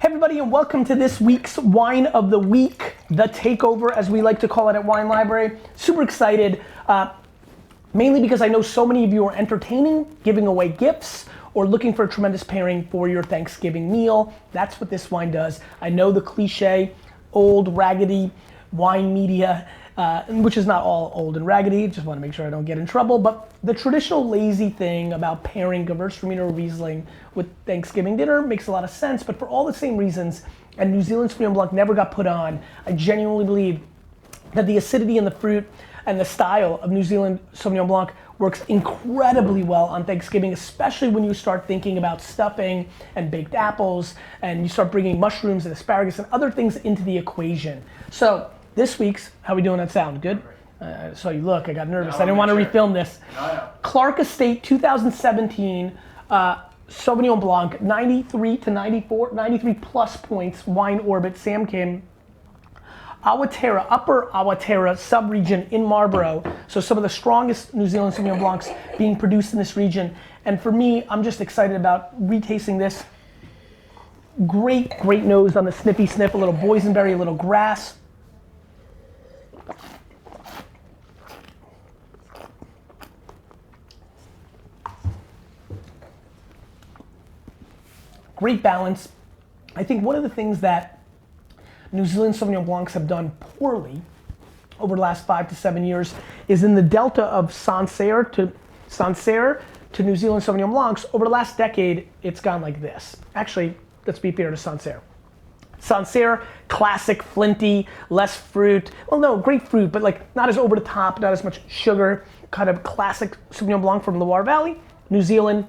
Hey everybody, and welcome to this week's Wine of the Week, the takeover as we like to call it at Wine Library. Super excited, mainly because I know so many of you are entertaining, giving away gifts, or looking for a tremendous pairing for your Thanksgiving meal. That's what this wine does. I know the cliche, old, raggedy wine media, which is not all old and raggedy, just want to make sure I don't get in trouble, but the traditional lazy thing about pairing Gewürztraminer Riesling with Thanksgiving dinner makes a lot of sense, but for all the same reasons, and New Zealand Sauvignon Blanc never got put on, I genuinely believe that the acidity in the fruit and the style of New Zealand Sauvignon Blanc works incredibly well on Thanksgiving, especially when you start thinking about stuffing and baked apples, and you start bringing mushrooms and asparagus and other things into the equation. So, this week's, how we doing that sound? Good? So you look, I got nervous. I didn't want to refilm this. Clark Estate 2017 Sauvignon Blanc, 93 to 94, 93 plus points, Wine Orbit, Sam Kim. Awatere, Upper Awatere sub-region in Marlborough. So some of the strongest New Zealand Sauvignon Blancs being produced in this region. And for me, I'm just excited about retasting this. Great nose on the sniffy sniff, a little boysenberry, a little grass. Great balance. I think one of the things that New Zealand Sauvignon Blancs have done poorly over the last 5 to 7 years is in the delta of Sancerre to New Zealand Sauvignon Blancs. Over the last decade, it's gone like this. Actually, let's be fair to Sancerre. Sancerre, classic, flinty, less fruit. Well, no, great fruit, but like not as over the top, not as much sugar. Kind of classic Sauvignon Blanc from Loire Valley. New Zealand,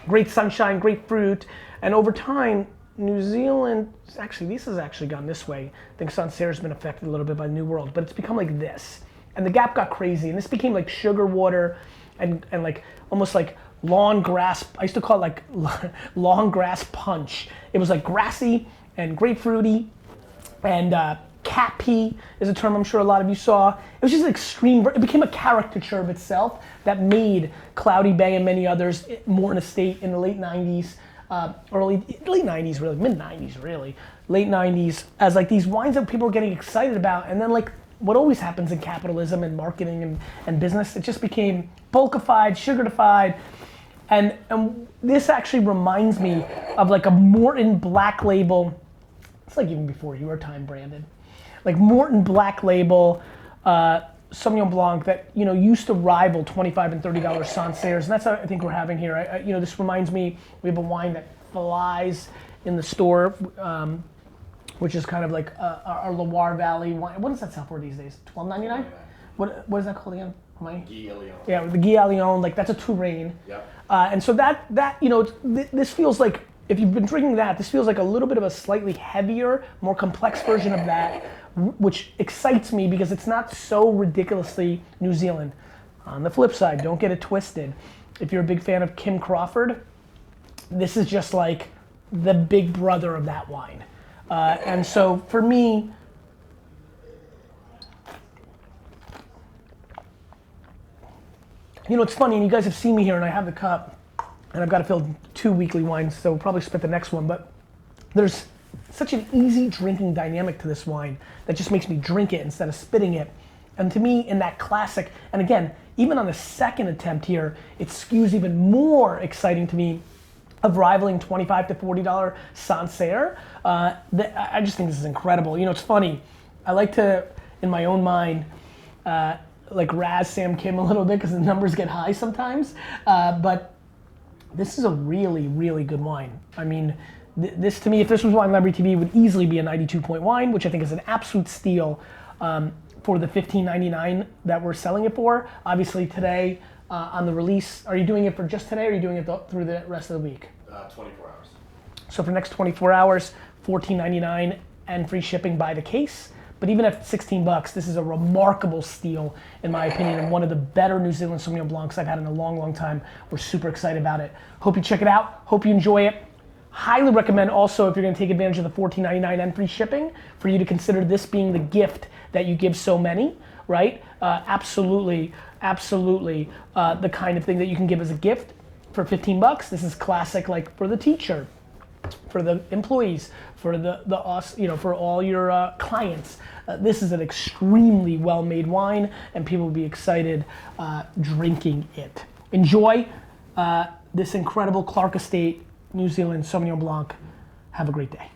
great sunshine, great fruit. And over time, New Zealand, actually, this has actually gone this way. I think Sancerre's been affected a little bit by the New World, but it's become like this. And the gap got crazy, and this became like sugar water and like almost like long grass. I used to call it like long grass punch. It was like grassy and grapefruity, and cat pee is a term I'm sure a lot of you saw. It was just an extreme, it became a caricature of itself that made Cloudy Bay and many others more in a state in the late 90s. Late 90s really, mid 90s really, late 90s, as like these wines that people were getting excited about, and then like what always happens in capitalism and marketing and business, it just became bulkified, sugarified, and this actually reminds me of like a Morton Black Label, it's like even before your time, Brandon, like Morton Black Label, Sauvignon Blanc that used to rival $25 and $30 Sancerres, and that's what I think we're having here. This reminds me, we have a wine that flies in the store, which is kind of like our Loire Valley wine. What does that sell for these days? $12.99? What is that called again? Guy Allione. Yeah, the Guy Allione, like that's a Touraine. Yep. And so that this feels like, if you've been drinking that, this feels like a little bit of a slightly heavier, more complex version of that, which excites me because it's not so ridiculously New Zealand. On the flip side, don't get it twisted. If you're a big fan of Kim Crawford, this is just like the big brother of that wine. And so for me, it's funny, and you guys have seen me here, and I have the cup, and I've got to fill 2 weekly wines, so we'll probably split the next one, but there's such an easy drinking dynamic to this wine that just makes me drink it instead of spitting it. And to me, in that classic, and again, even on the second attempt here, it skews even more exciting to me of rivaling $25 to $40 Sancerre. I just think this is incredible. It's funny, I like to, in my own mind, like razz Sam Kim a little bit because the numbers get high sometimes, but this is a really, really good wine. I mean, this to me, if this was Wine Library TV, would easily be a 92-point wine, which I think is an absolute steal for the $15.99 that we're selling it for. Obviously today on the release, are you doing it for just today, or are you doing it through the rest of the week? 24 hours. So for the next 24 hours, $14.99 and free shipping by the case. But even at $16, this is a remarkable steal, in my opinion, and one of the better New Zealand Sauvignon Blancs I've had in a long, long time. We're super excited about it. Hope you check it out. Hope you enjoy it. Highly recommend also, if you're gonna take advantage of the $14.99 and free shipping, for you to consider this being the gift that you give so many, right? Absolutely the kind of thing that you can give as a gift for $15. This is classic, like for the teacher, for the employees, for for all your clients. This is an extremely well-made wine, and people will be excited drinking it. Enjoy this incredible Clark Estate New Zealand Sauvignon Blanc. Have a great day.